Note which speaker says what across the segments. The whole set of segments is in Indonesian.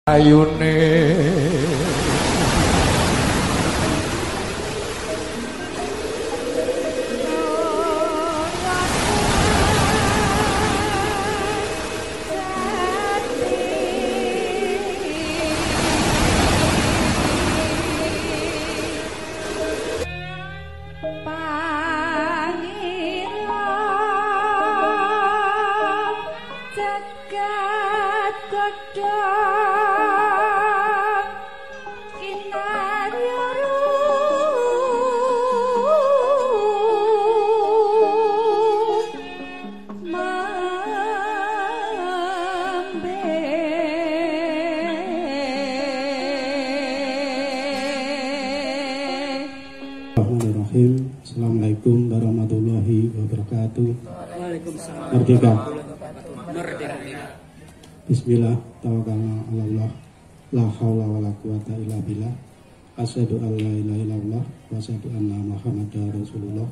Speaker 1: ayune
Speaker 2: Assalamualaikum warahmatullahi wabarakatuh.
Speaker 3: Waalaikumsalam.
Speaker 2: Merdeka.
Speaker 3: Merdeka.
Speaker 2: Bismillah, tawakkalna 'alallah, la haula wala quwata illa billah. Asyhadu an la ilaha illallah wa asyhadu anna Muhammadar Rasulullah.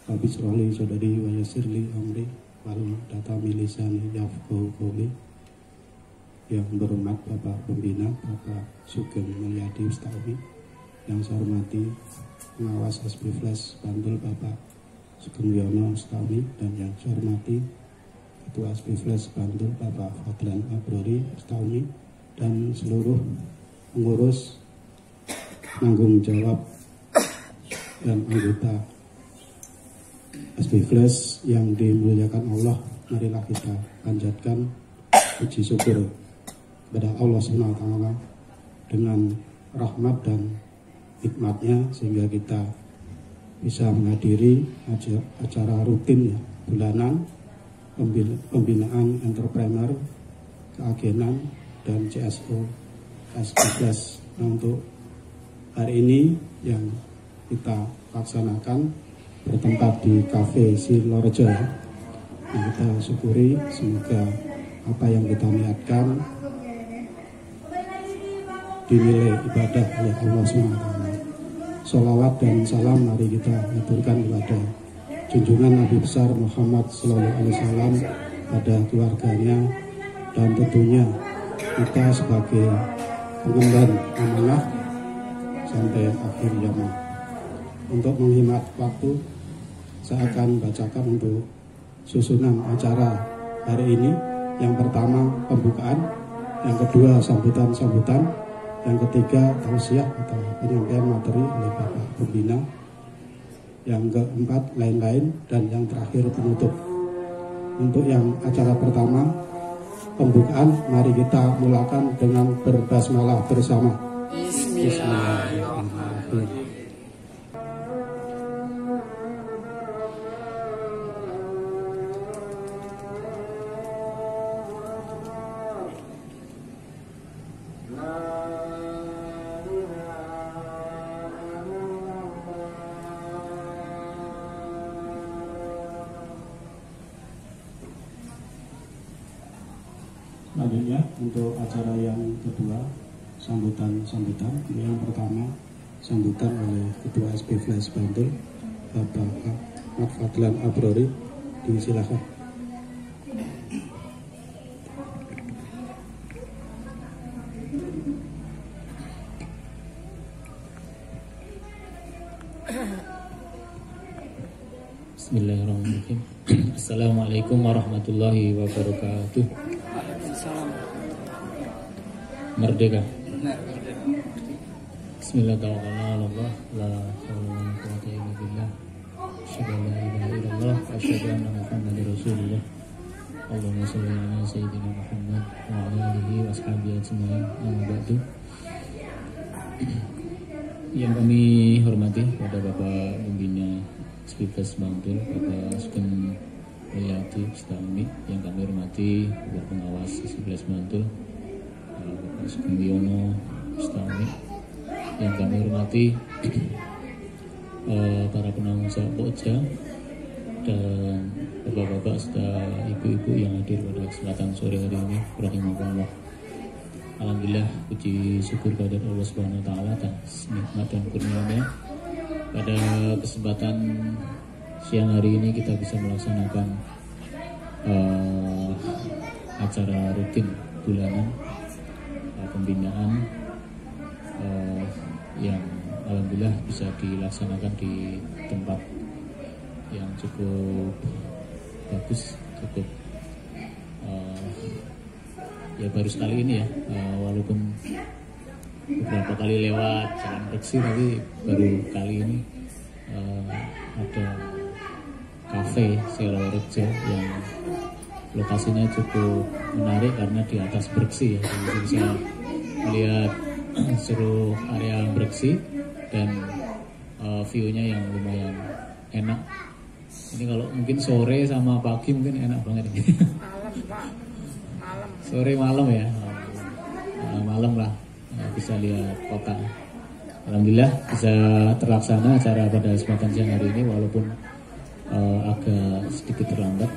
Speaker 2: Rabbi shrah li sadri wa yassir li amri wahlul 'uqdatam min lisani yafqahu qawli. Yang berhormat Bapak Pembina, Bapak Sugeng Mulyadi Ustami, yang saya hormati pengawas SP Flash Bantul Bapak Sugeng Wiono Ustami, dan yang saya hormati Ketua SP Flash Bantul Bapak Fadlan Abrori Ustami, dan seluruh pengurus, tanggung jawab dan anggota SP Flash yang dimuliakan Allah. Marilah kita panjatkan puji syukur kepada Allah SWT dengan rahmat dan hikmatnya, sehingga kita bisa menghadiri acara rutin ya, bulanan pembinaan entrepreneur, keagenan, dan CSO SP+. Nah, untuk hari ini yang kita laksanakan bertempat di Cafe Silorejo ya. Nah, kita syukuri semoga apa yang kita niatkan dinilai ibadah oleh Allah SWT. Sholawat dan salam mari kita aturkan kepada junjungan Nabi besar Muhammad SAW, pada keluarganya, dan tentunya kita sebagai pengemban amanah sampai akhir zaman. Untuk menghemat waktu, saya akan bacakan untuk susunan acara hari ini. Yang pertama pembukaan, yang kedua sambutan-sambutan, yang ketiga tausiah atau penyampaian materi oleh Bapak Pembina, yang keempat lain-lain, dan yang terakhir penutup. Untuk yang acara pertama pembukaan, mari kita mulakan dengan berbasmalah bersama. Bismillahirrahmanirrahim. Selanjutnya untuk acara yang kedua, sambutan-sambutan. Yang pertama sambutan oleh Ketua SP Flash Bantul Bapak Ahmad Fadlan Abrori, disilakan.
Speaker 4: Bismillahirrahmanirrahim. Assalamualaikum warahmatullahi wabarakatuh. Merdeka. Bismillahirrahmanirrahim. La haula wala quwwata illa billah. Asyhadu an la ilaha illallah wa asyhadu anna Muhammadar Rasulullah. Allahumma shalli ala sayyidina Muhammad wa ala alihi wa ashabihi ajmain. Amma ba'du. Yang kami hormati pada Bapak Pembina SP+ Bantul, Bapak Sugeng Mulyadi Ustami, yang kami hormati Bapak Pengawas SP+ Bantul, Bapak Sugeng Wiono Ustami, yang kami hormati para penanggung Pokja, dan bapak-bapak serta ibu-ibu yang hadir pada kesempatan sore hari ini. Rahimahullah. Alhamdulillah, puji syukur kepada Allah Subhanahu wa taala atas nikmat dan kurnia-Nya. Pada kesempatan siang hari ini kita bisa melaksanakan acara rutin bulanan pembinaan yang alhamdulillah bisa dilaksanakan di tempat yang cukup bagus, cukup ya baru sekali ini ya, walaupun beberapa kali lewat jalan Beksi, tapi baru kali ini ada kafe Selorejo yang lokasinya cukup menarik karena di atas Beksi ya, jadi bisa melihat seluruh area Beksi dan view-nya yang lumayan enak. Ini kalau mungkin sore sama pagi mungkin enak banget ini.
Speaker 3: Malam, Pak. Malam.
Speaker 4: Sore malam ya, malam lah bisa lihat kota. Alhamdulillah bisa terlaksana acara pada kesempatan siang hari ini walaupun agak sedikit terlambat.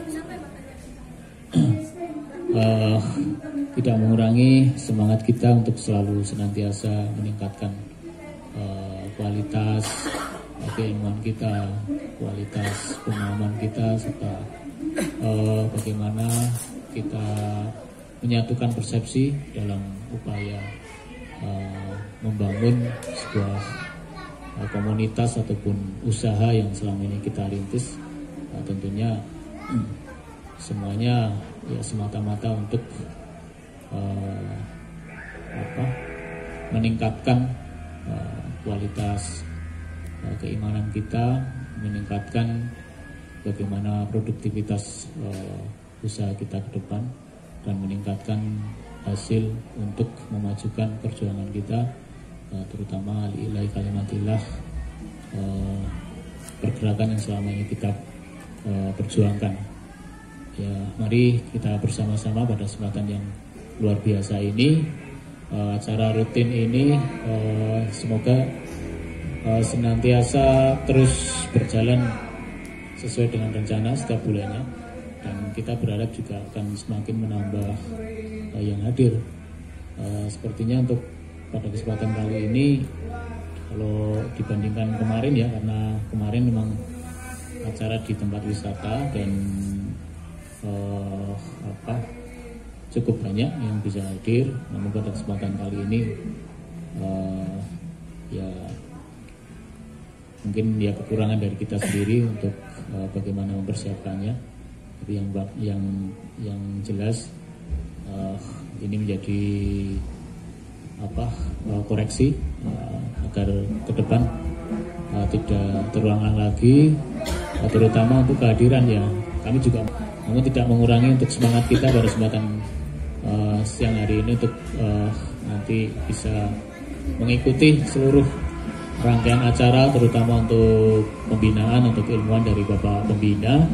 Speaker 4: Tidak mengurangi semangat kita untuk selalu senantiasa meningkatkan kualitas keilmuan kita, kualitas pemahaman kita, serta bagaimana kita menyatukan persepsi dalam upaya membangun sebuah komunitas ataupun usaha yang selama ini kita rintis. Tentunya semuanya ya semata-mata untuk meningkatkan kualitas keimanan kita, meningkatkan bagaimana produktivitas usaha kita ke depan, dan meningkatkan hasil untuk memajukan perjuangan kita, terutama lillahi kalimatillah, pergerakan yang selama ini kita perjuangkan. Ya, mari kita bersama-sama pada kesempatan yang luar biasa ini, acara rutin ini, semoga senantiasa terus berjalan sesuai dengan rencana setiap bulannya, dan kita berharap juga akan semakin menambah yang hadir. Sepertinya untuk pada kesempatan kali ini, kalau dibandingkan kemarin ya, karena kemarin memang acara di tempat wisata dan cukup banyak yang bisa hadir, namun pada kesempatan kali ini ya mungkin ya kekurangan dari kita sendiri untuk bagaimana mempersiapkannya. Tapi yang jelas ini menjadi koreksi agar ke depan tidak terulang lagi, terutama untuk kehadiran ya. Kami juga namun tidak mengurangi untuk semangat kita pada kesempatan siang hari ini untuk nanti bisa mengikuti seluruh rangkaian acara, terutama untuk pembinaan, untuk ilmuwan dari Bapak Pembina,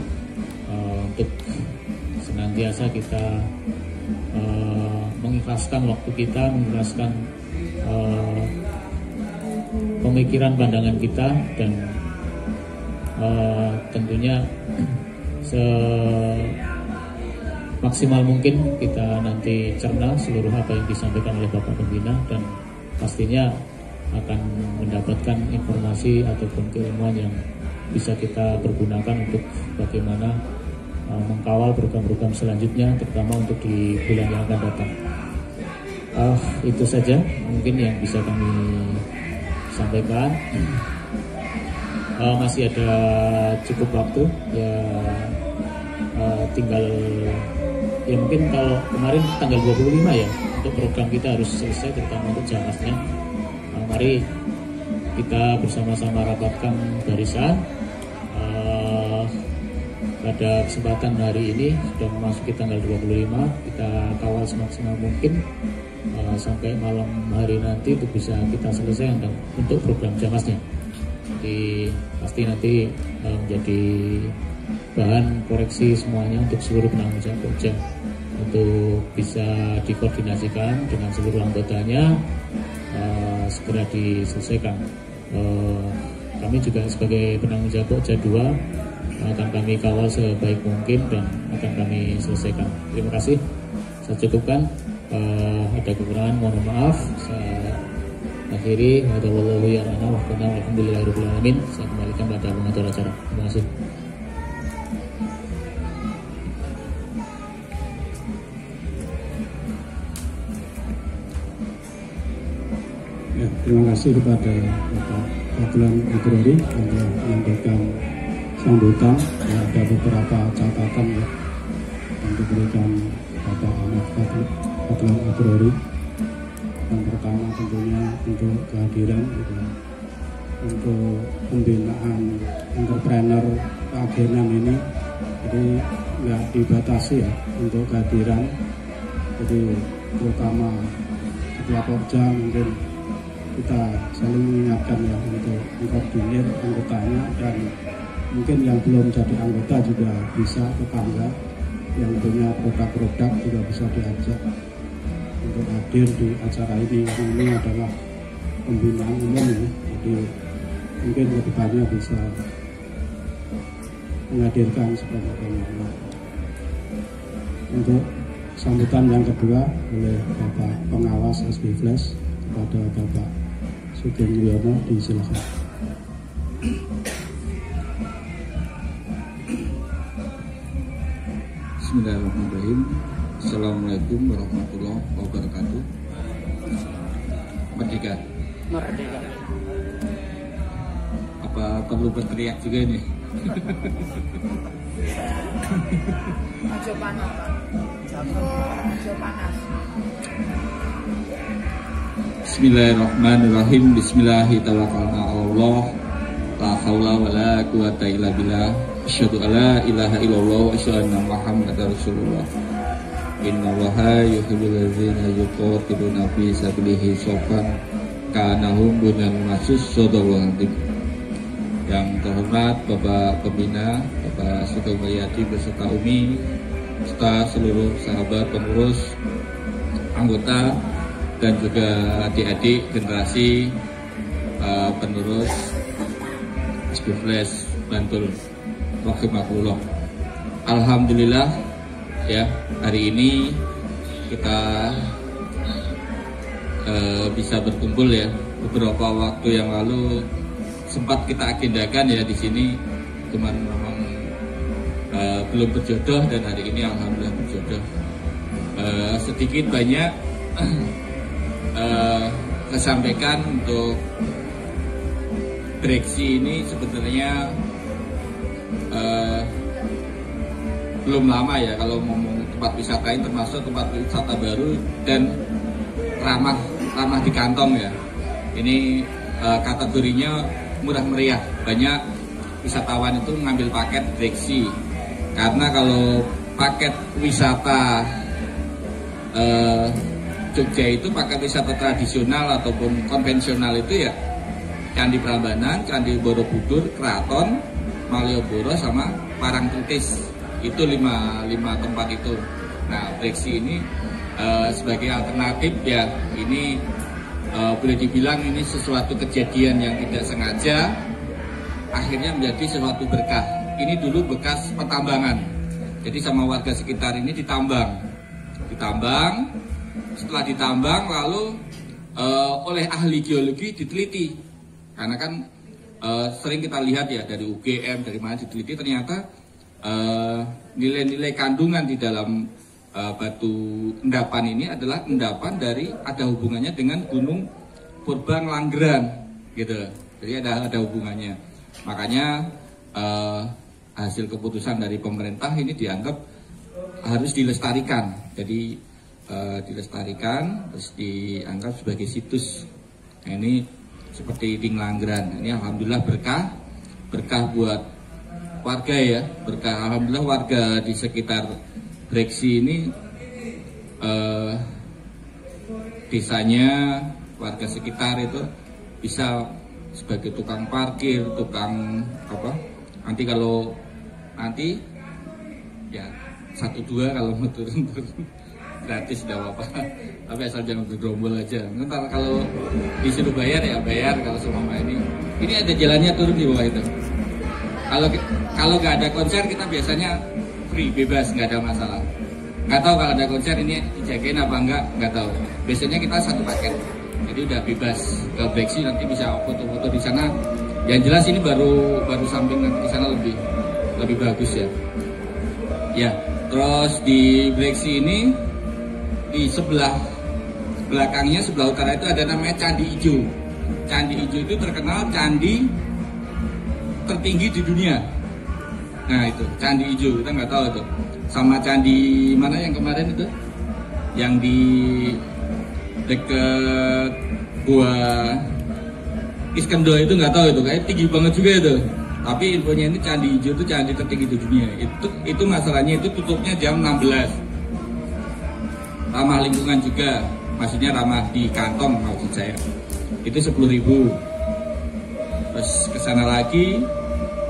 Speaker 4: untuk senantiasa kita mengikhlaskan waktu kita, mengikhlaskan pemikiran, pandangan kita, dan tentunya semaksimal mungkin kita nanti cerna seluruh apa yang disampaikan oleh Bapak Pembina, dan pastinya akan mendapatkan informasi ataupun keilmuan yang bisa kita pergunakan untuk bagaimana mengkawal program-program selanjutnya, terutama untuk di bulan yang akan datang. Itu saja mungkin yang bisa kami sampaikan. Masih ada cukup waktu ya, tinggal ya mungkin kalau kemarin tanggal 25 ya untuk program kita harus selesai, terutama untuk jamasnya. Mari kita bersama-sama rapatkan barisan. Pada kesempatan hari ini sudah memasuki tanggal 25, kita kawal semaksimal mungkin sampai malam hari nanti untuk bisa kita selesai untuk program jamasnya. Jadi pasti nanti menjadi bahan koreksi semuanya untuk seluruh penanggung jawab Pokja, untuk bisa dikoordinasikan dengan seluruh anggotanya, segera diselesaikan. Kami juga sebagai penanggung jawab Pokja 2 akan kami kawal sebaik mungkin dan akan kami selesaikan. Terima kasih. Saya cukupkan. Ada kekurangan mohon maaf. Saya akhiri. Wallahu a'lam bishawab. Alhamdulillahirabbil alamin. Saya kembalikan pada pengatur acara. Terima kasih.
Speaker 2: Ya, terima kasih kepada Bapak Fadlan Ibrori yang telah menyampaikan sambutan. Ya, ada beberapa catatan ya yang diberikan Bapak Ahmad Fadlan Ibrori. Yang pertama tentunya untuk kehadiran gitu, untuk pembinaan entrepreneur keagenan ini, jadi nggak dibatasi ya untuk kehadiran. Jadi terutama setelah Pokja mungkin kita saling mengingatkan ya untuk mengkoordinir anggotanya, dan mungkin yang belum jadi anggota juga bisa tetangga yang punya produk-produk juga bisa diajak untuk hadir di acara ini. Ini adalah pembinaan umum ya, jadi mungkin kedepannya bisa menghadirkan sebanyak-banyaknya. Untuk sambutan yang kedua oleh Bapak Pengawas SB Flash kepada Bapak Sugeng Yuwono, disilakan.
Speaker 1: Bismillahirrahmanirrahim. Assalamualaikum warahmatullahi wabarakatuh. Merdeka.
Speaker 3: Merdeka.
Speaker 1: Apa perlu berteriak juga ini?
Speaker 3: Aja panas. Aja panas.
Speaker 1: Bismillahirrahmanirrahim. Bismillahirrahmanirrahim. La haula wa la quwata illa billah. Asyhadu an la ilaha illallah wa asyhadu anna Muhammadar Rasulullah. Innallaha yuhibbul ladzina yuqatiluna fi sabilihi shaffan ka'annahum bunyanun marsus. Shadaqallahu azim. Yang terhormat Bapak Pembina, Bapak Sugeng Wahyadi beserta Umi, serta seluruh sahabat pengurus, anggota, dan juga adik-adik generasi penerus SB Flash Bantul, rahimahullah. Alhamdulillah ya, hari ini kita bisa berkumpul ya. Beberapa waktu yang lalu sempat kita agendakan ya di sini, cuman memang belum berjodoh, dan hari ini alhamdulillah berjodoh. Sedikit banyak kesampaikan untuk Breksi ini sebenarnya belum lama ya kalau ngomong tempat wisata ini, termasuk tempat wisata baru dan ramah di kantong ya. Ini kategorinya murah meriah. Banyak wisatawan itu mengambil paket Breksi, karena kalau paket wisata Jogja itu paket wisata tradisional ataupun konvensional itu ya Candi Prambanan, Candi Borobudur, Keraton, Malioboro, sama Parangtritis. Itu lima tempat itu. Nah, Breksi ini sebagai alternatif ya, ini boleh dibilang ini sesuatu kejadian yang tidak sengaja akhirnya menjadi sesuatu berkah. Ini dulu bekas pertambangan, jadi sama warga sekitar ini ditambang. Setelah ditambang lalu oleh ahli geologi diteliti, karena kan sering kita lihat ya dari UGM, dari mana diteliti, ternyata nilai-nilai kandungan di dalam batu endapan ini adalah endapan dari, ada hubungannya dengan Gunung Purbang Langgeran gitu. Jadi ada hubungannya. Makanya hasil keputusan dari pemerintah ini dianggap harus dilestarikan. Jadi dilestarikan, terus dianggap sebagai situs. Nah, ini seperti Ding Langgeran. Ini alhamdulillah berkah buat warga ya, berkah. Alhamdulillah warga di sekitar Breksi ini, desanya, warga sekitar itu bisa sebagai tukang parkir, tukang apa, nanti kalau nanti ya 1-2 kalau mau turun gratis tidak apa-apa, tapi asal jangan bergerombol aja. Ntar kalau disuruh bayar ya bayar. Kalau semua ini ada jalannya turun di bawah itu. Kalau nggak ada konser kita biasanya free, bebas, nggak ada masalah. Nggak tahu kalau ada konser ini dijagain apa nggak tahu. Biasanya kita satu paket, jadi udah bebas ke Breksi, nanti bisa foto-foto di sana. Yang jelas ini baru samping, nanti di sana lebih bagus ya. Ya, terus di Breksi ini di sebelah belakangnya sebelah utara itu ada namanya Candi Ijo. Candi Ijo itu terkenal candi tertinggi di dunia. Nah itu Candi Ijo, kita nggak tahu itu. Sama candi mana yang kemarin itu, yang di deket Gua Iskandar itu nggak tahu itu, kayak tinggi banget juga itu. Tapi infonya ini Candi Ijo itu candi tertinggi di dunia. Itu masalahnya itu tutupnya jam 16. Ramah lingkungan juga, maksudnya ramah di kantong maksud saya. Itu 10.000. Terus kesana lagi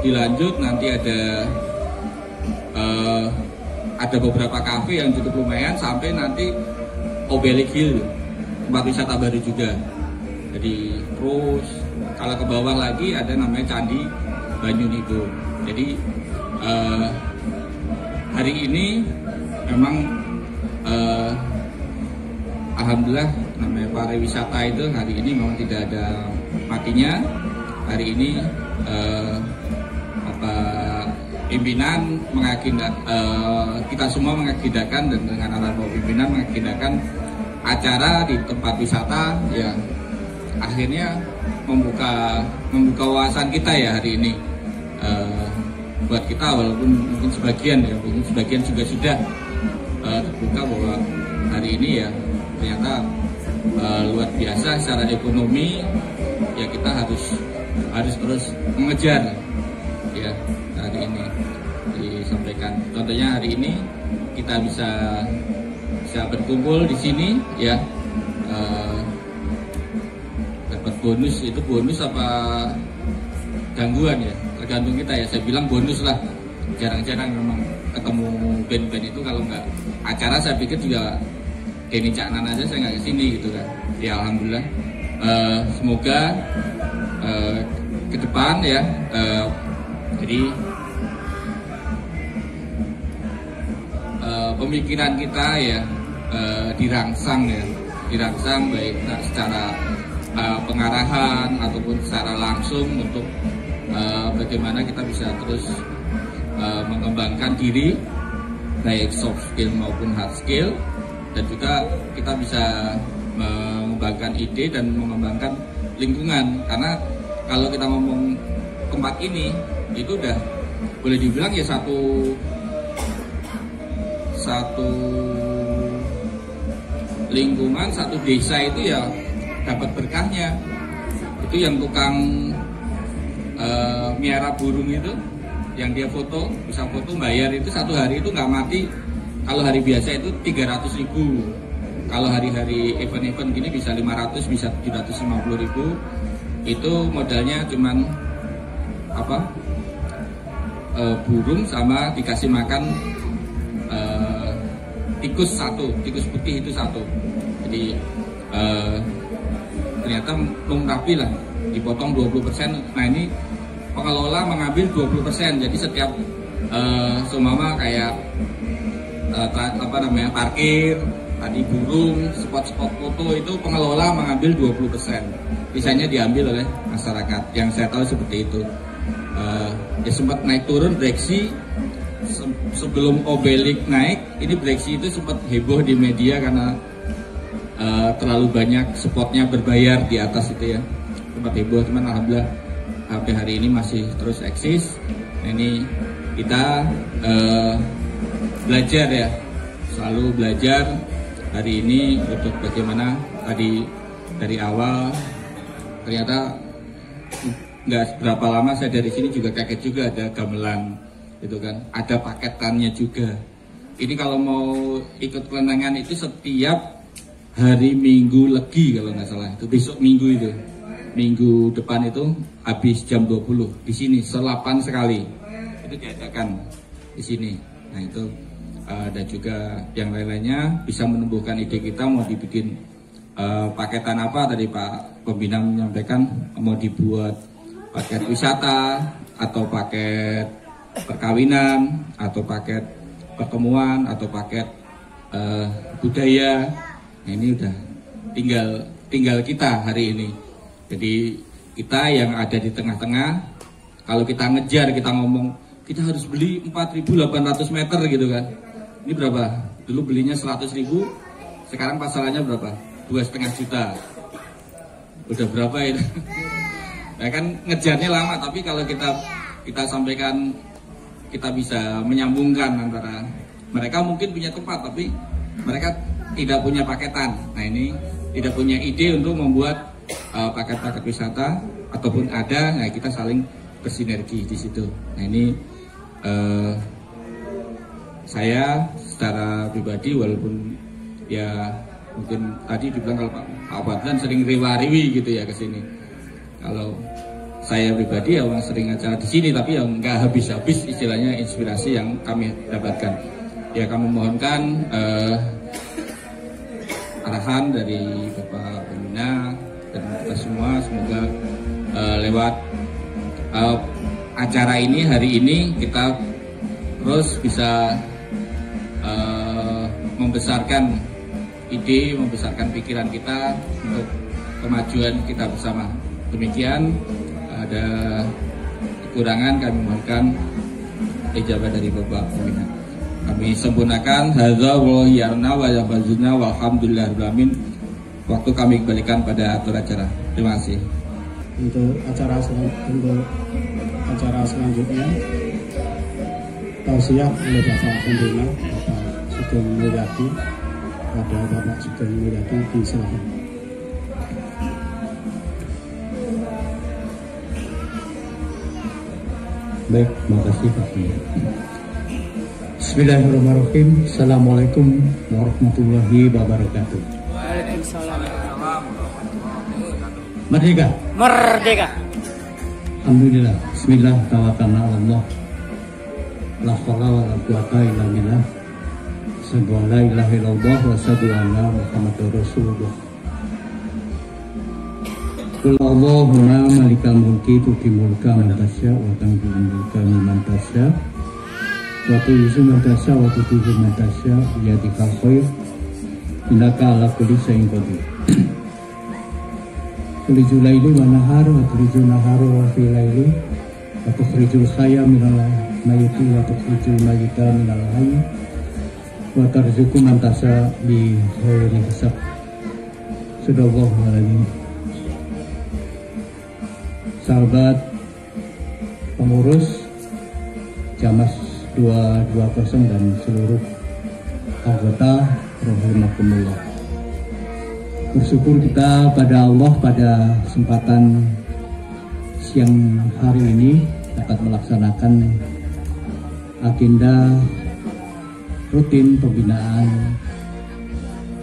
Speaker 1: dilanjut nanti ada beberapa kafe yang cukup lumayan sampai nanti Obelik Hill, tempat wisata baru juga. Jadi terus kalau ke bawah lagi ada namanya Candi Banyunigo. Jadi hari ini memang alhamdulillah namanya pariwisata itu hari ini memang tidak ada matinya. Hari ini pimpinan kita semua mengagendakan dan dengan arahan pimpinan mengagendakan acara di tempat wisata yang akhirnya membuka wawasan kita ya hari ini. Buat kita walaupun mungkin sebagian juga sudah terbuka bahwa hari ini ya ternyata luar biasa secara ekonomi ya, kita harus terus mengejar ya. Hari ini disampaikan contohnya hari ini kita bisa berkumpul di sini ya, dapat bonus. Itu bonus apa gangguan ya, tergantung kita ya. Saya bilang bonus lah, jarang-jarang memang ketemu band-band itu. Kalau nggak acara saya pikir juga Denny Caknan aja saya nggak kesini gitu kan ya. Alhamdulillah semoga ke depan ya jadi pemikiran kita ya dirangsang baik secara pengarahan ataupun secara langsung untuk bagaimana kita bisa terus mengembangkan diri baik soft skill maupun hard skill, dan juga kita bisa mengembangkan ide dan mengembangkan lingkungan. Karena kalau kita ngomong tempat ini itu udah boleh dibilang ya satu lingkungan, satu desa itu ya dapat berkahnya. Itu yang tukang miara burung itu, yang dia bisa foto bayar itu satu hari itu nggak mati. Kalau hari biasa itu 300.000. Kalau hari-hari event-event gini bisa 500, bisa 750.000. Itu modalnya cuman burung sama dikasih makan tikus putih itu satu. Jadi ternyata rapi lah, dipotong 20%. Nah ini pengelola mengambil 20%. Jadi setiap seumpama kayak parkir, tadi burung, spot-spot foto itu pengelola mengambil 20%. Sisanya diambil oleh masyarakat. Yang saya tahu seperti itu. Ya sempat naik turun breksi. Sebelum Obelik naik, ini breksi itu sempat heboh di media karena terlalu banyak spotnya berbayar di atas itu ya. Sempat heboh, cuman alhamdulillah sampai hari ini masih terus eksis. Nah, ini kita belajar ya, selalu belajar hari ini untuk bagaimana tadi dari awal. Ternyata nggak berapa lama saya dari sini juga kaget juga ada gamelan gitu kan, ada paketannya juga. Ini kalau mau ikut kelenangan itu setiap hari Minggu Legi kalau nggak salah, itu besok Minggu itu, minggu depan itu habis jam 20 di sini selapan sekali itu diadakan di sini. Nah itu dan juga yang lain-lainnya bisa menumbuhkan ide kita mau dibikin paketan apa. Tadi Pak Pembina menyampaikan mau dibuat paket wisata atau paket perkawinan atau paket pertemuan atau paket budaya. Nah, ini udah tinggal kita hari ini. Jadi kita yang ada di tengah-tengah, kalau kita ngejar, kita ngomong kita harus beli 4.800 meter gitu kan. Ini berapa? Dulu belinya 100.000, sekarang pasarannya berapa? 2,5 juta. Udah berapa itu? Ya kan ngejarnya lama, tapi kalau kita sampaikan, kita bisa menyambungkan antara mereka mungkin punya tempat tapi mereka tidak punya paketan. Nah ini tidak punya ide untuk membuat paket-paket wisata ataupun ada, nah kita saling bersinergi di situ. Nah ini saya secara pribadi walaupun ya mungkin tadi dibilang kalau Pak Badlan sering riwa-riwi gitu ya ke sini. Kalau saya pribadi ya sering acara di sini tapi yang nggak habis-habis istilahnya inspirasi yang kami dapatkan. Ya kami mohonkan arahan dari Bapak Pembina dan kita semua semoga lewat acara ini hari ini kita terus bisa membesarkan ide, membesarkan pikiran kita untuk kemajuan kita bersama. Demikian, ada kekurangan kami mohonkan ijabah dari Bapak Pembina. Kami sempurnakan hadza waliyana wa yafazuna walhamdulillahirabbil alamin. Waktu kami kembalikan pada atur acara. Terima kasih.
Speaker 2: Untuk acara selanjutnya tausiah oleh Bapak Pembina, Bapak Sugeng Mulyadi. Pada Bapak Sugeng Mulyadi disilakan.
Speaker 5: Baik, makasih Pak. Bismillahirrahmanirrahim. Assalamualaikum warahmatullahi wabarakatuh.
Speaker 3: Waalaikumsalam.
Speaker 5: Merdeka.
Speaker 3: Merdeka.
Speaker 5: Alhamdulillah. Bismillah, tawakkalna 'ala Allah. La haula wala quwata illa billah. Asyhadu an la ilaha illallah wa asyhadu anna Muhammadar Rasulullah. Qul Allahumma malikal mulki tu'til mulka man tasya' wa tanzi'ul mulka mimman tasya' wa tu'izzu man tasya' wa tudhillu man tasya' bi yadikal khair innaka 'ala kulli syai'in qadir. Tulijul laili wa nahar wa tulijul nahar wa fil laili wa tukhrijul hayya minal mayyiti wa tukhrijul mayyita minal hayy wa tarzuqu man tasya' bi ghairi hisab. Sadaqallahu alazim. Sahabat pengurus Jamas 220 dan seluruh anggota rahimakumullah. Bersyukur kita pada Allah pada kesempatan siang hari ini dapat melaksanakan agenda rutin pembinaan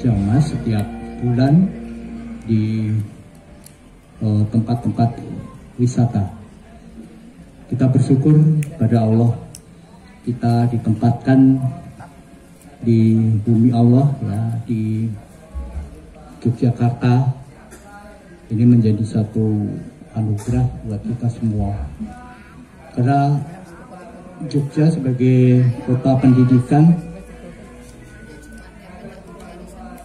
Speaker 5: Jamas setiap bulan di tempat-tempat wisata. Kita bersyukur pada Allah kita ditempatkan di bumi Allah ya, di Yogyakarta. Ini menjadi satu anugerah buat kita semua. Karena Jogja sebagai kota pendidikan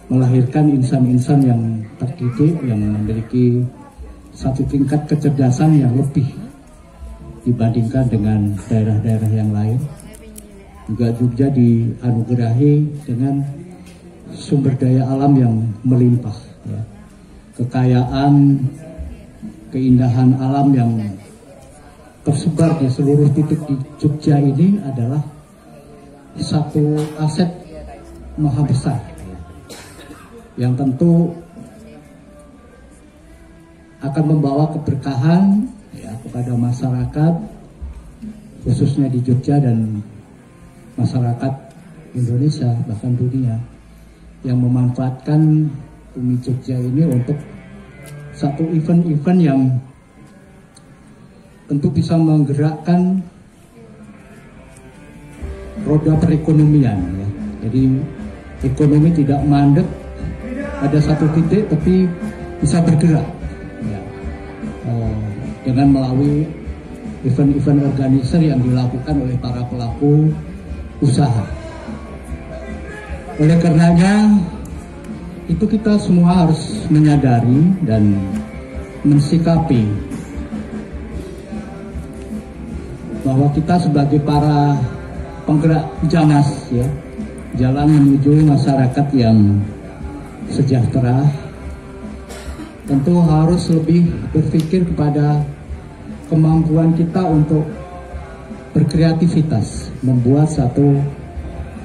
Speaker 5: melahirkan insan-insan yang terdidik, yang memiliki satu tingkat kecerdasan yang lebih dibandingkan dengan daerah-daerah yang lain. Juga Jogja dianugerahi dengan sumber daya alam yang melimpah, ya. Kekayaan, keindahan alam yang tersebar di seluruh titik di Jogja ini adalah satu aset maha besar, ya, yang tentu akan membawa keberkahan ya, kepada masyarakat khususnya di Jogja dan masyarakat Indonesia bahkan dunia yang memanfaatkan bumi Jogja ini untuk satu event-event yang tentu bisa menggerakkan roda perekonomian ya. Jadi ekonomi tidak mandek pada satu titik tapi bisa bergerak dengan melalui event-event organizer yang dilakukan oleh para pelaku usaha. Oleh karenanya itu kita semua harus menyadari dan mensikapi bahwa kita sebagai para penggerak Jamas ya, jalan menuju masyarakat yang sejahtera, tentu harus lebih berpikir kepada kemampuan kita untuk berkreativitas, membuat satu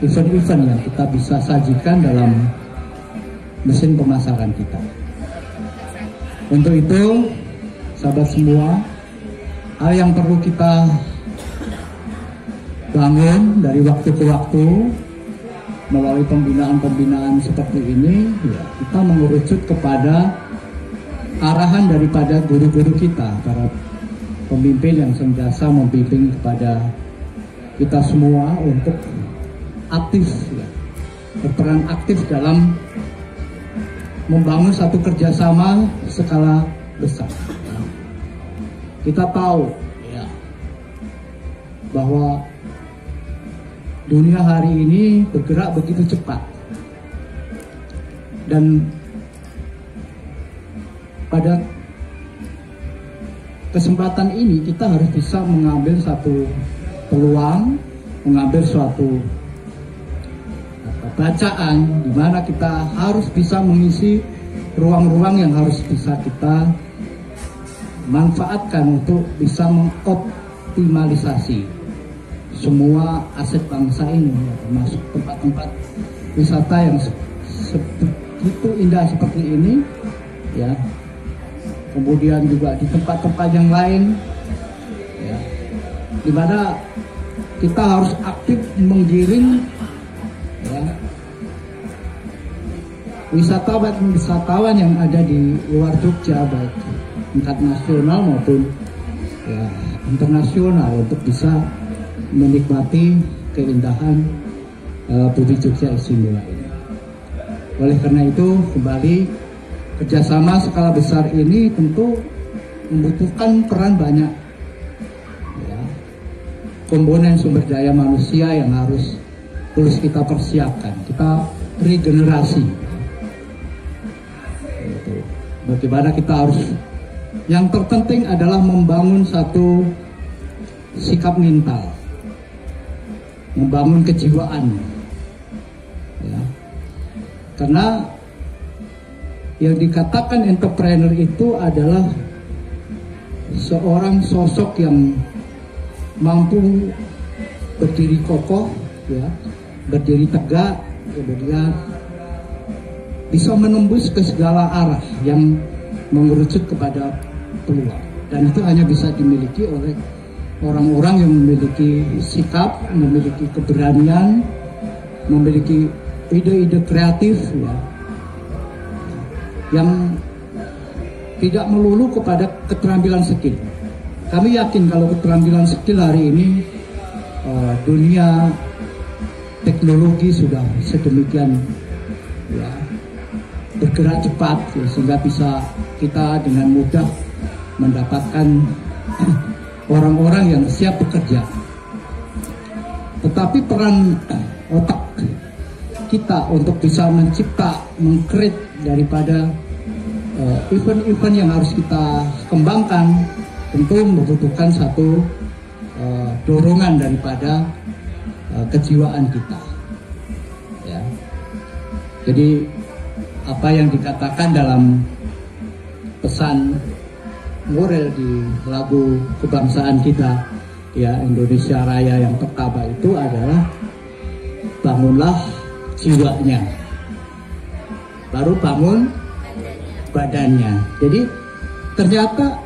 Speaker 5: event-event yang kita bisa sajikan dalam mesin pemasaran kita. Untuk itu, sahabat semua, hal yang perlu kita bangun dari waktu ke waktu melalui pembinaan-pembinaan seperti ini, ya, kita mengerucut kepada arahan daripada guru-guru kita, para pemimpin yang senantiasa membimbing kepada kita semua untuk aktif, ya, berperan aktif dalam membangun satu kerjasama skala besar. Kita tahu, ya, bahwa dunia hari ini bergerak begitu cepat, dan pada kesempatan ini kita harus bisa mengambil satu peluang, mengambil suatu bacaan di mana kita harus bisa mengisi ruang-ruang yang harus bisa kita manfaatkan untuk bisa mengoptimalisasi semua aset bangsa ini, termasuk tempat-tempat wisata yang begitu indah seperti ini, ya. Kemudian juga di tempat-tempat yang lain, ya, di mana kita harus aktif menggiring, ya, wisatawan yang ada di luar Jogja, baik tingkat nasional maupun, ya, internasional, untuk bisa menikmati keindahan Bumi Jogja Istimewa ini. Oleh karena itu, kembali, kerjasama skala besar ini tentu membutuhkan peran banyak, ya, komponen sumber daya manusia yang harus terus kita persiapkan, kita regenerasi. Bagaimana kita harus, yang terpenting adalah membangun satu sikap mental, membangun kejiwaan, ya. Karena yang dikatakan entrepreneur itu adalah seorang sosok yang mampu berdiri kokoh, ya, berdiri tegak, kemudian bisa menembus ke segala arah yang mengerucut kepada peluang. Dan itu hanya bisa dimiliki oleh orang-orang yang memiliki sikap, memiliki keberanian, memiliki ide-ide kreatif, ya, yang tidak melulu kepada keterampilan skill. Kami yakin kalau keterampilan skill hari ini, dunia teknologi sudah sedemikian, ya, bergerak cepat, ya, sehingga bisa kita dengan mudah mendapatkan orang-orang yang siap bekerja. Tetapi peran otak kita untuk bisa mencipta, meng-create daripada event-event yang harus kita kembangkan tentu membutuhkan satu dorongan daripada kejiwaan kita, ya. Jadi apa yang dikatakan dalam pesan moral di lagu kebangsaan kita, ya, Indonesia Raya yang pertama itu adalah bangunlah jiwanya, baru bangun badannya. Jadi ternyata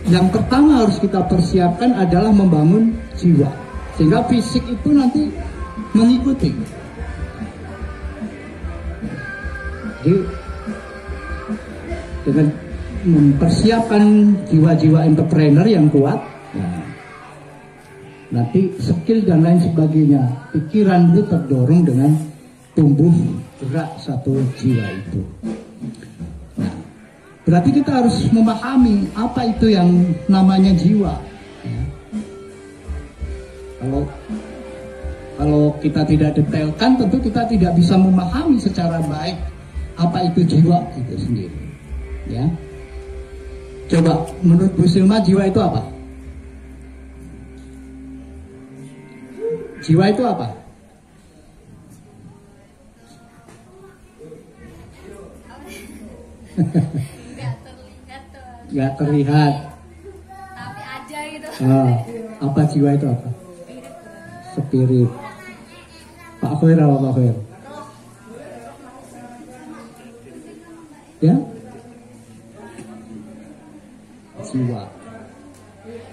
Speaker 5: yang pertama harus kita persiapkan adalah membangun jiwa, sehingga fisik itu nanti mengikuti. Jadi dengan mempersiapkan jiwa-jiwa entrepreneur yang kuat, ya, nanti skill dan lain sebagainya, pikiran itu terdorong dengan tumbuh gerak satu jiwa itu. Nah, berarti kita harus memahami apa itu yang namanya jiwa, ya. Kalau kita tidak detailkan, tentu kita tidak bisa memahami secara baik apa itu jiwa itu sendiri, ya. Coba menurut Bu Silma, jiwa itu apa? Jiwa itu apa?
Speaker 6: terlihat tuh.
Speaker 5: Nggak terlihat.
Speaker 6: Tapi ada gitu.
Speaker 5: Apa jiwa itu apa? Spirit. Pak Khair apa Pak Khair? Ya? Jiwa.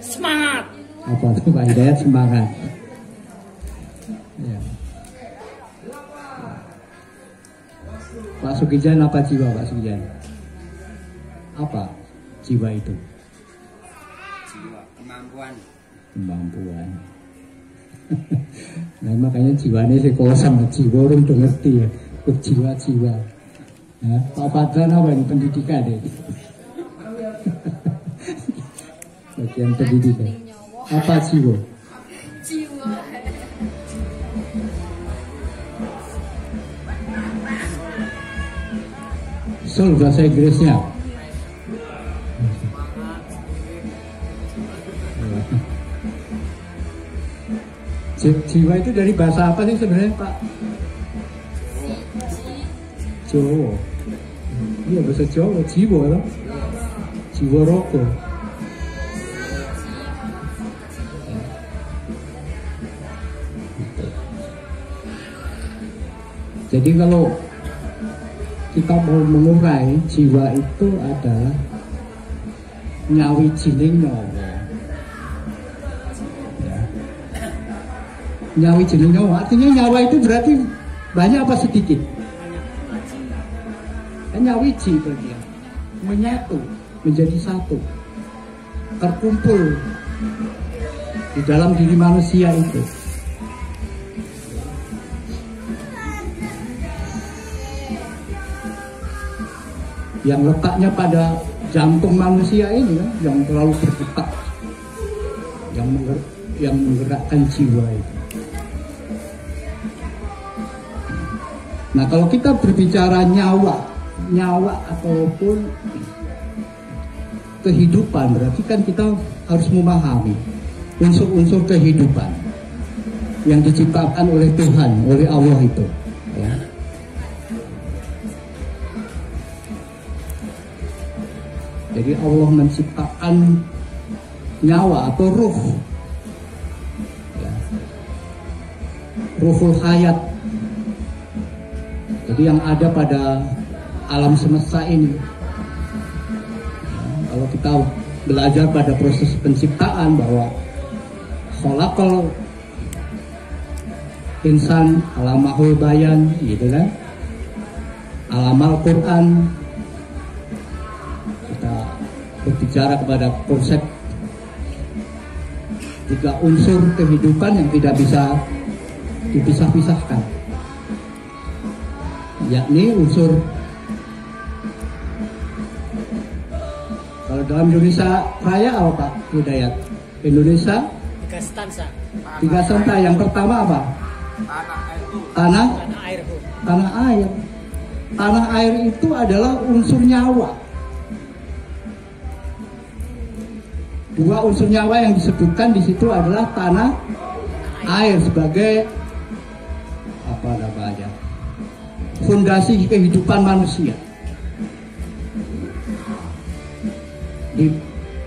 Speaker 3: Semangat.
Speaker 5: Apa tuh Pak Hidayat? Semangat. Ya. Pak Sugijan apa jiwa Pak Sugijan? Apa jiwa itu?
Speaker 7: Jiwa, kemampuan.
Speaker 5: Kemampuan. Nah makanya jiwanya sekolah sama jiwa orang udah ngerti ya. Jiwa-jiwa. Nah, Pak Padran apa ini pendidikan deh? Bagian pendidikan. Apa jiwa?
Speaker 6: Jiwa.
Speaker 5: Soal bahasa Inggrisnya. Jiwa itu dari bahasa apa sih sebenarnya Pak? Jawa. Iya bahasa Jawa, jiwa loh. Jiwa roko. Jadi kalau kita mau mengurai jiwa itu adalah nyawi jining nyawa. Ya. Nyawi jining nyawa artinya nyawa itu berarti banyak apa sedikit? Nyawi ji berarti ya. Menyatu, menjadi satu, terkumpul di dalam diri manusia itu. Yang letaknya pada jantung manusia ini kan, yang terlalu berdetak, yang menggerakkan jiwa itu. Nah kalau kita berbicara nyawa ataupun kehidupan, berarti kan kita harus memahami unsur-unsur kehidupan yang diciptakan oleh Tuhan, oleh Allah itu. Ya. Jadi Allah menciptakan nyawa atau ruh, ya. Ruhul hayat. Jadi yang ada pada alam semesta ini. Ya, kalau kita belajar pada proses penciptaan bahwa khalaqal insan alamahul bayan, gitu kan? Alamal Quran. Berbicara kepada konsep 3 unsur kehidupan yang tidak bisa dipisah-pisahkan, yakni unsur, kalau dalam Indonesia Raya apa Pak Hidayat? Indonesia
Speaker 3: 3 stanza.
Speaker 5: 3 stanza. Yang pertama apa? Tanah
Speaker 3: Air.
Speaker 5: tanah air. Tanah air itu adalah unsur nyawa. 2 unsur nyawa yang disebutkan di situ adalah tanah, air sebagai apa namanya? Fondasi kehidupan manusia.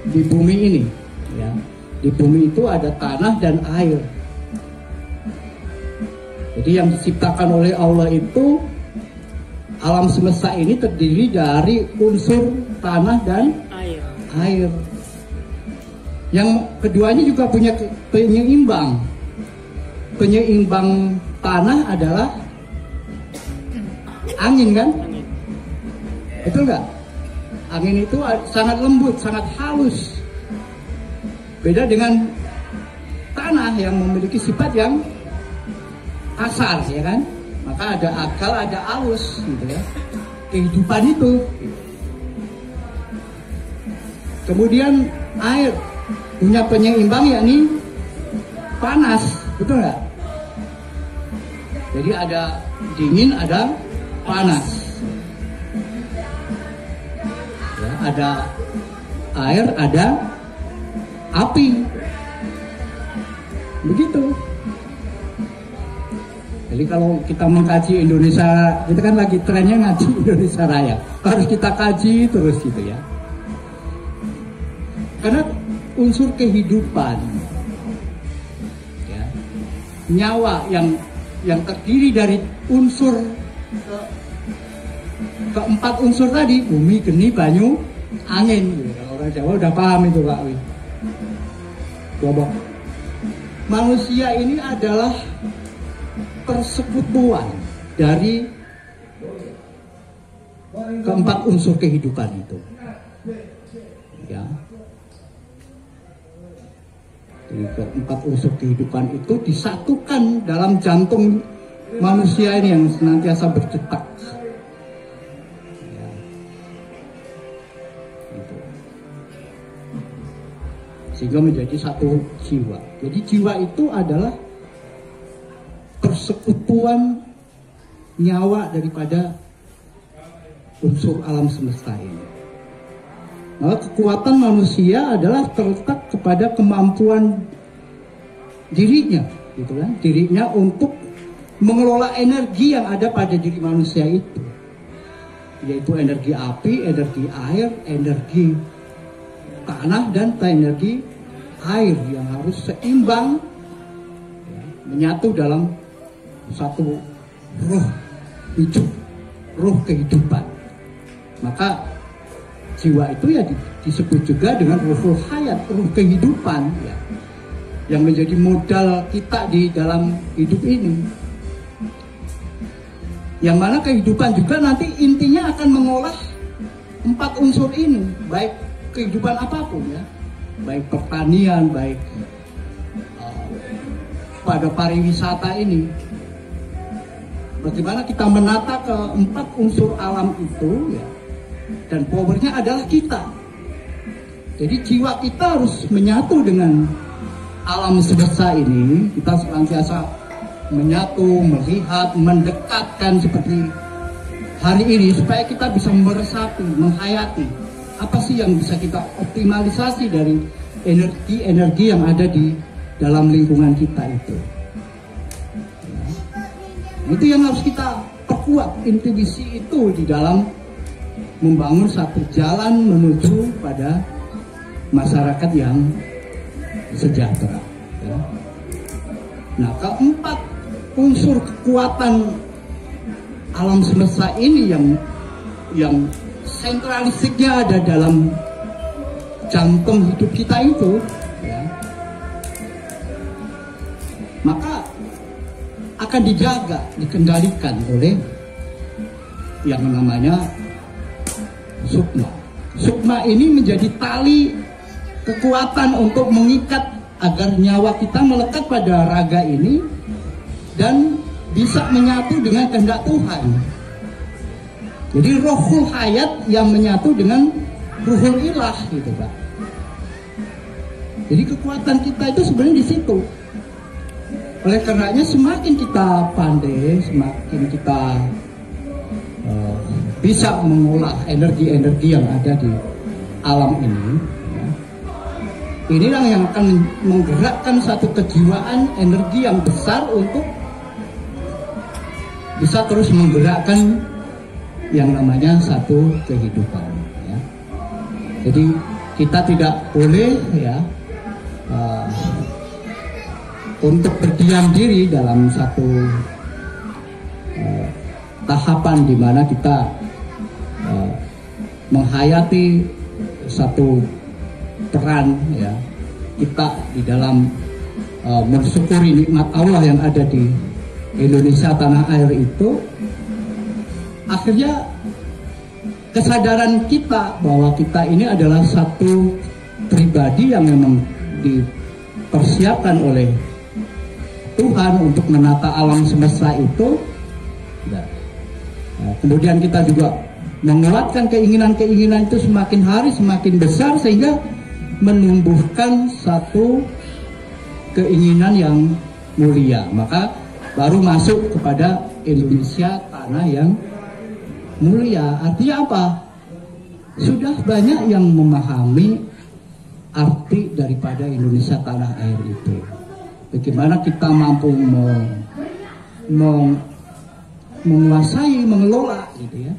Speaker 5: Di bumi ini, ya. Di bumi itu ada tanah dan air. Jadi yang diciptakan oleh Allah itu, alam semesta ini terdiri dari unsur tanah dan air. Yang keduanya juga punya penyeimbang. Penyeimbang tanah adalah angin kan? Betul nggak? Angin itu sangat lembut, sangat halus. Beda dengan tanah yang memiliki sifat yang kasar, ya kan? Maka ada akal, ada halus, gitu ya. Kehidupan itu. Kemudian air punya penyeimbang yakni panas, betul nggak? Jadi ada dingin, ada panas. Ya, ada air, ada api. Begitu. Jadi kalau kita mengkaji Indonesia, kita kan lagi trennya ngaji Indonesia Raya. Harus kita kaji terus gitu ya. Karena unsur kehidupan, ya, nyawa yang terdiri dari unsur keempat unsur tadi, bumi, geni, banyu, angin. Gitu. Orang Jawa udah paham itu Pak Wi. Coba. Manusia ini adalah persekutuan dari keempat unsur kehidupan itu. Ya. Jadi keempat unsur kehidupan itu disatukan dalam jantung manusia ini yang senantiasa berdetak. Ya. Gitu. Sehingga menjadi satu jiwa. Jadi jiwa itu adalah persekutuan nyawa daripada unsur alam semesta ini. Maka kekuatan manusia adalah terletak kepada kemampuan dirinya, gitu kan? Dirinya untuk mengelola energi yang ada pada diri manusia itu, yaitu energi api, energi air, energi tanah, dan energi air yang harus seimbang, ya, menyatu dalam satu roh hidup, roh kehidupan. Maka jiwa itu ya disebut juga dengan ruhul hayat, ruh kehidupan, ya, yang menjadi modal kita di dalam hidup ini. Yang mana kehidupan juga nanti intinya akan mengolah empat unsur ini, baik kehidupan apapun ya, baik pertanian, baik pada pariwisata ini. Bagaimana kita menata keempat unsur alam itu, ya, dan powernya adalah kita. Jadi jiwa kita harus menyatu dengan alam semesta ini. Kita senantiasa menyatu, melihat, mendekatkan seperti hari ini supaya kita bisa meresapi, menghayati apa sih yang bisa kita optimalisasi dari energi-energi yang ada di dalam lingkungan kita itu. Ya. Itu yang harus kita perkuat, intuisi itu di dalam membangun satu jalan menuju pada masyarakat yang sejahtera. Ya. Nah, keempat unsur kekuatan alam semesta ini yang sentralistiknya ada dalam jantung hidup kita itu, ya, maka akan dijaga, dikendalikan oleh yang namanya sukma. Sukma ini menjadi tali kekuatan untuk mengikat agar nyawa kita melekat pada raga ini dan bisa menyatu dengan kehendak Tuhan. Jadi rohul hayat yang menyatu dengan ruhul ilah, gitu Pak. Jadi kekuatan kita itu sebenarnya di situ. Oleh karenanya semakin kita pandai, semakin kita bisa mengolah energi-energi yang ada di alam ini, ya. Inilah yang akan menggerakkan satu kejiwaan energi yang besar untuk bisa terus menggerakkan yang namanya satu kehidupan, ya. Jadi kita tidak boleh, ya, untuk berdiam diri dalam satu tahapan di mana kita menghayati satu peran, ya, kita di dalam mensyukuri nikmat Allah yang ada di Indonesia tanah air itu. Akhirnya kesadaran kita bahwa kita ini adalah satu pribadi yang memang dipersiapkan oleh Tuhan untuk menata alam semesta itu, ya. Nah, kemudian kita juga menguatkan keinginan-keinginan itu semakin hari semakin besar sehingga menumbuhkan satu keinginan yang mulia. Maka baru masuk kepada Indonesia tanah yang mulia. Artinya apa? Sudah banyak yang memahami arti daripada Indonesia tanah air itu. Bagaimana kita mampu menguasai, mengelola gitu ya.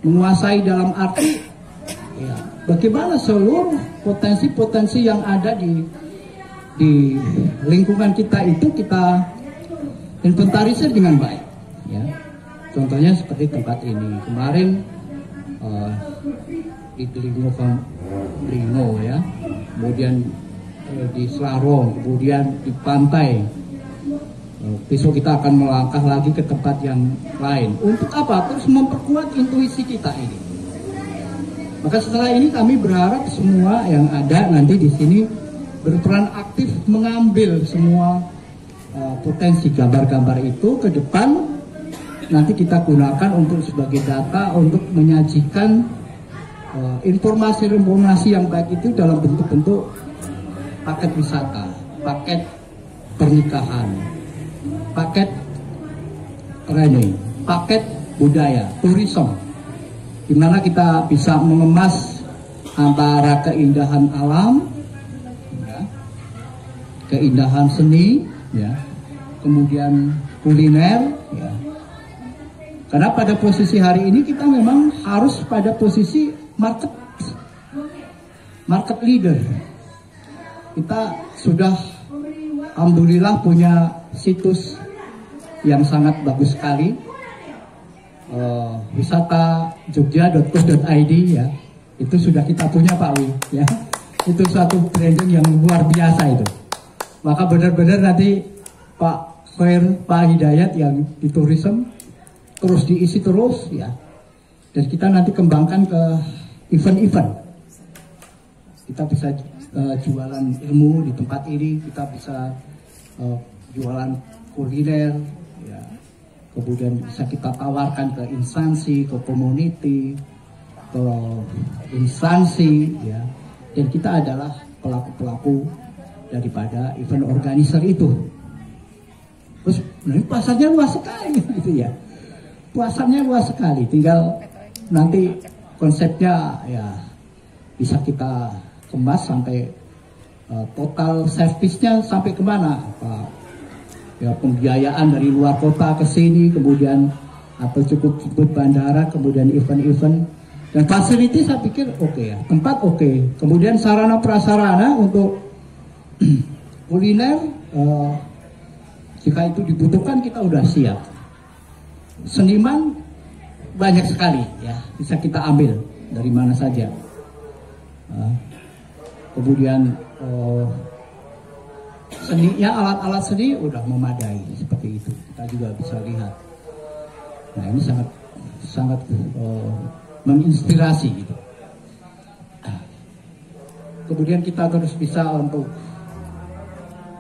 Speaker 5: Menguasai dalam arti ya, bagaimana seluruh potensi-potensi yang ada di lingkungan kita itu kita inventarisir dengan baik ya. Contohnya seperti tempat ini kemarin di Delingo ya, kemudian di Selarong, kemudian di pantai. Besok kita akan melangkah lagi ke tempat yang lain. Untuk apa? Terus memperkuat intuisi kita ini. Maka setelah ini kami berharap semua yang ada nanti di sini berperan aktif mengambil semua potensi gambar-gambar itu ke depan. Nanti kita gunakan untuk sebagai data untuk menyajikan informasi-informasi yang baik itu dalam bentuk-bentuk paket wisata, paket pernikahan, paket training, paket budaya, tourism, di mana kita bisa mengemas antara keindahan alam, ya, keindahan seni, ya, kemudian kuliner, ya. Karena pada posisi hari ini kita memang harus pada posisi market leader. Kita sudah alhamdulillah punya situs yang sangat bagus sekali, wisata jogja.co.id ya, itu sudah kita punya Pak Wi ya. Itu suatu branding yang luar biasa itu. Maka benar-benar nanti Pak Khair, Pak Hidayat yang di tourism terus diisi terus ya, dan kita nanti kembangkan ke event-event. Kita bisa jualan ilmu di tempat ini, kita bisa jualan kuliner ya, kemudian bisa kita tawarkan ke instansi, ke community, ke instansi ya, dan kita adalah pelaku-pelaku daripada event organizer itu. Terus pasarnya luas sekali gitu ya. Pasarnya luas sekali, tinggal nanti konsepnya ya bisa kita kemas sampai total service-nya sampai kemana, ya pembiayaan dari luar kota ke sini, kemudian atau cukup bandara, kemudian event-event dan facility saya pikir oke ya, tempat oke. Kemudian sarana prasarana untuk kuliner jika itu dibutuhkan kita udah siap. Seniman banyak sekali ya, bisa kita ambil dari mana saja. Kemudian seninya, alat-alat seni udah memadai seperti itu, kita juga bisa lihat. Nah ini sangat menginspirasi gitu. Kemudian kita terus bisa untuk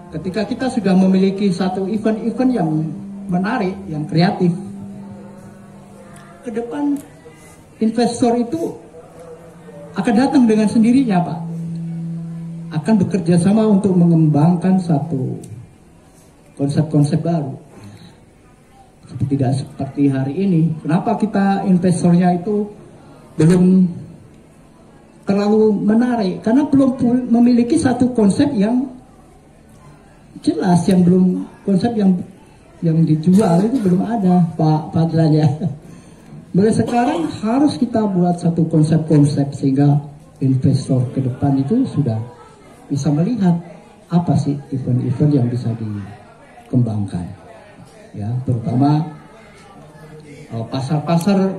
Speaker 5: ketika kita sudah memiliki satu event-event yang menarik, yang kreatif, ke depan investor itu akan datang dengan sendirinya Pak, akan bekerja sama untuk mengembangkan satu konsep-konsep baru. Tidak seperti hari ini. Kenapa kita investornya itu belum terlalu menarik? Karena belum memiliki satu konsep yang jelas, yang belum, konsep yang dijual itu belum ada Pak Padranya. Mulai sekarang harus kita buat satu konsep-konsep sehingga investor ke depan itu sudah bisa melihat apa sih event-event yang bisa dikembangkan. Ya, terutama pasar-pasar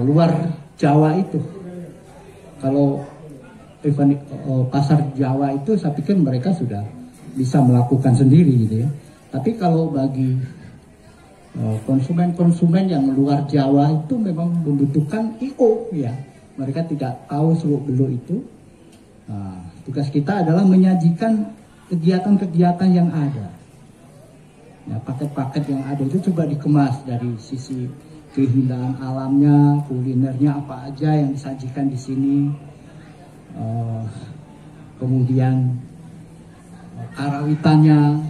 Speaker 5: luar Jawa itu. Kalau event pasar Jawa itu saya pikir mereka sudah bisa melakukan sendiri gitu ya. Tapi kalau bagi konsumen-konsumen yang luar Jawa itu memang membutuhkan I.O. ya. Mereka tidak tahu seluk-beluk itu. Tugas kita adalah menyajikan kegiatan-kegiatan yang ada. Ya, paket-paket yang ada itu coba dikemas dari sisi keindahan alamnya, kulinernya apa aja yang disajikan di sini. Kemudian karawitannya,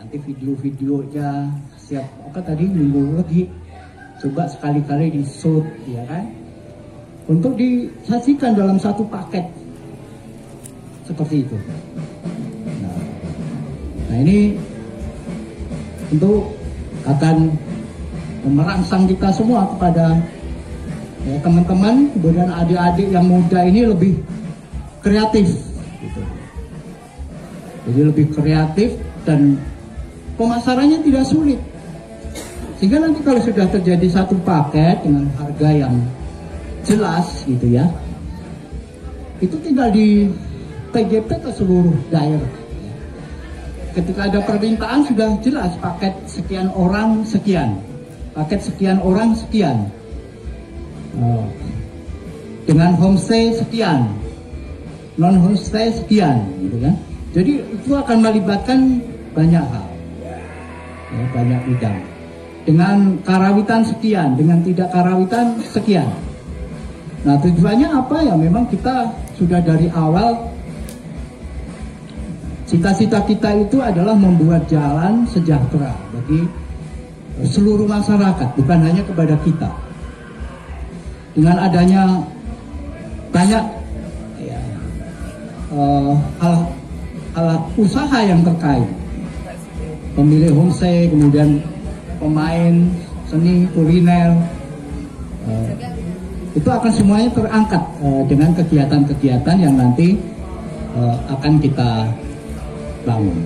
Speaker 5: nanti video-videonya. Siap apa tadi minggu lagi coba sekali-kali di shoot ya kan, untuk disajikan dalam satu paket seperti itu. Nah ini untuk akan merangsang kita semua kepada ya, teman-teman, kemudian adik-adik yang muda ini lebih kreatif gitu. Jadi lebih kreatif dan pemasarannya tidak sulit, sehingga nanti kalau sudah terjadi satu paket dengan harga yang jelas gitu ya, itu tinggal di PGP ke seluruh daerah. Ketika ada permintaan sudah jelas paket sekian orang sekian, paket sekian orang sekian, dengan homestay sekian, non homestay sekian, gitu kan. Jadi itu akan melibatkan banyak hal, ya, banyak bidang. Dengan karawitan sekian, dengan tidak karawitan sekian. Nah tujuannya apa ya? Memang kita sudah dari awal cita-cita kita itu adalah membuat jalan sejahtera bagi seluruh masyarakat, bukan hanya kepada kita. Dengan adanya banyak ya, hal usaha yang terkait, pemilik homestay, kemudian pemain seni, kuliner, itu akan semuanya terangkat dengan kegiatan-kegiatan yang nanti akan kita bangun.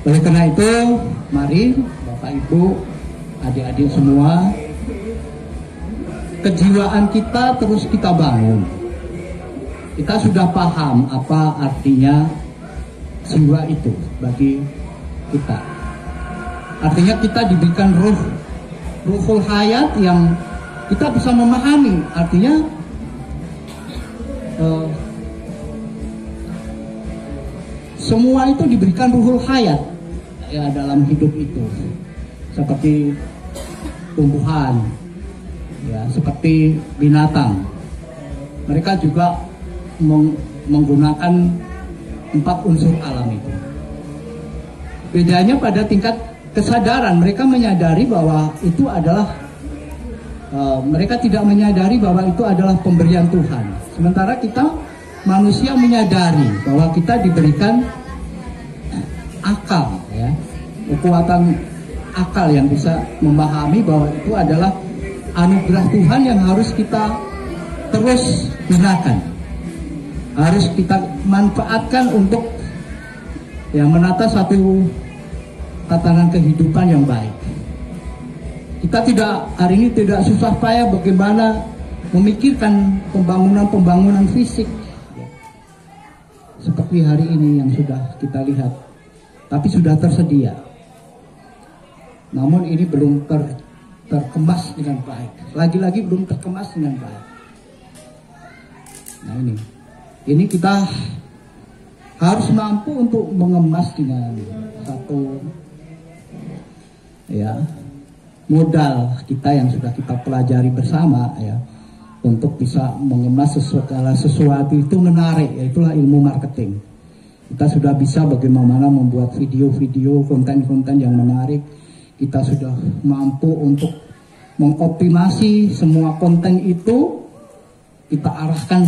Speaker 5: Oleh karena itu, mari Bapak Ibu, adik-adik semua, kejiwaan kita terus kita bangun. Kita sudah paham apa artinya jiwa itu bagi kita. Artinya kita diberikan ruhul hayat yang kita bisa memahami. Artinya semua itu diberikan ruhul hayat ya dalam hidup itu, seperti tumbuhan, ya seperti binatang. Mereka juga menggunakan 4 unsur alam itu. Bedanya pada tingkat kesadaran, mereka menyadari bahwa itu adalah mereka tidak menyadari bahwa itu adalah pemberian Tuhan. Sementara kita manusia menyadari bahwa kita diberikan akal, ya, kekuatan akal yang bisa memahami bahwa itu adalah anugerah Tuhan yang harus kita terus gunakan, harus kita manfaatkan untuk ya menata satu tatanan kehidupan yang baik. Kita hari ini tidak susah payah bagaimana memikirkan pembangunan fisik seperti hari ini yang sudah kita lihat, tapi sudah tersedia. Namun ini belum terkemas dengan baik. Lagi-lagi belum terkemas dengan baik. Nah ini kita harus mampu untuk mengemas dengan satu ya modal kita yang sudah kita pelajari bersama ya, untuk bisa mengemas segala sesuatu itu menarik, yaitulah ilmu marketing. Kita sudah bisa bagaimana membuat video-video, konten-konten yang menarik. Kita sudah mampu untuk mengoptimasi semua konten itu, kita arahkan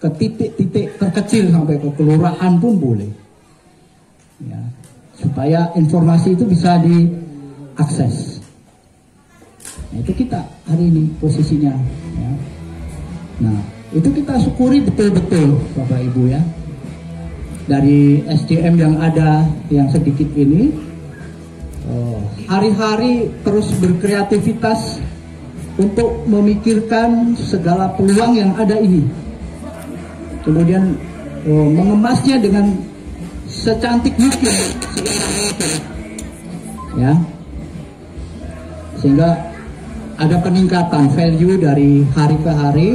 Speaker 5: ke titik-titik terkecil sampai ke kelurahan pun boleh ya, supaya informasi itu bisa diakses. Nah, itu kita hari ini posisinya ya. Nah itu kita syukuri betul-betul Bapak Ibu ya, dari SDM yang ada yang sedikit ini, hari-hari terus berkreativitas untuk memikirkan segala peluang yang ada ini, kemudian mengemasnya dengan secantik mungkin ya, sehingga ada peningkatan value dari hari ke hari.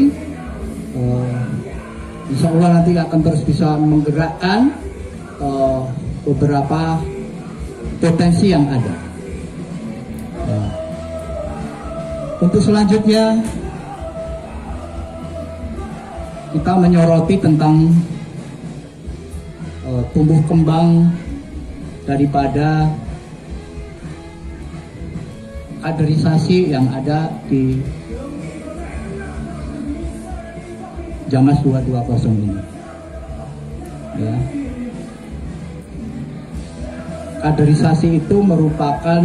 Speaker 5: Insya Allah nanti akan terus bisa menggerakkan beberapa potensi yang ada. Untuk selanjutnya kita menyoroti tentang tumbuh kembang daripada kaderisasi yang ada di Jamas 220 ini ya. kaderisasi itu merupakan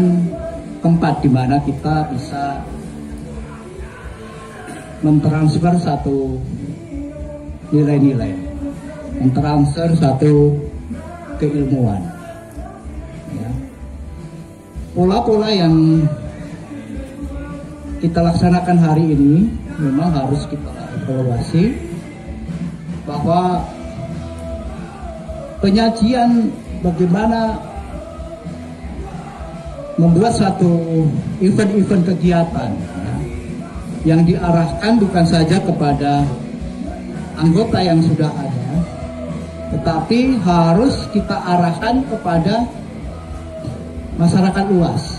Speaker 5: tempat di mana kita bisa mentransfer satu nilai-nilai, mentransfer satu keilmuan. Ya. Pola-pola yang kita laksanakan hari ini memang harus kita evaluasi, bahwa penyajian bagaimana membuat satu event-event kegiatan ya, yang diarahkan bukan saja kepada anggota yang sudah ada, tetapi harus kita arahkan kepada masyarakat luas.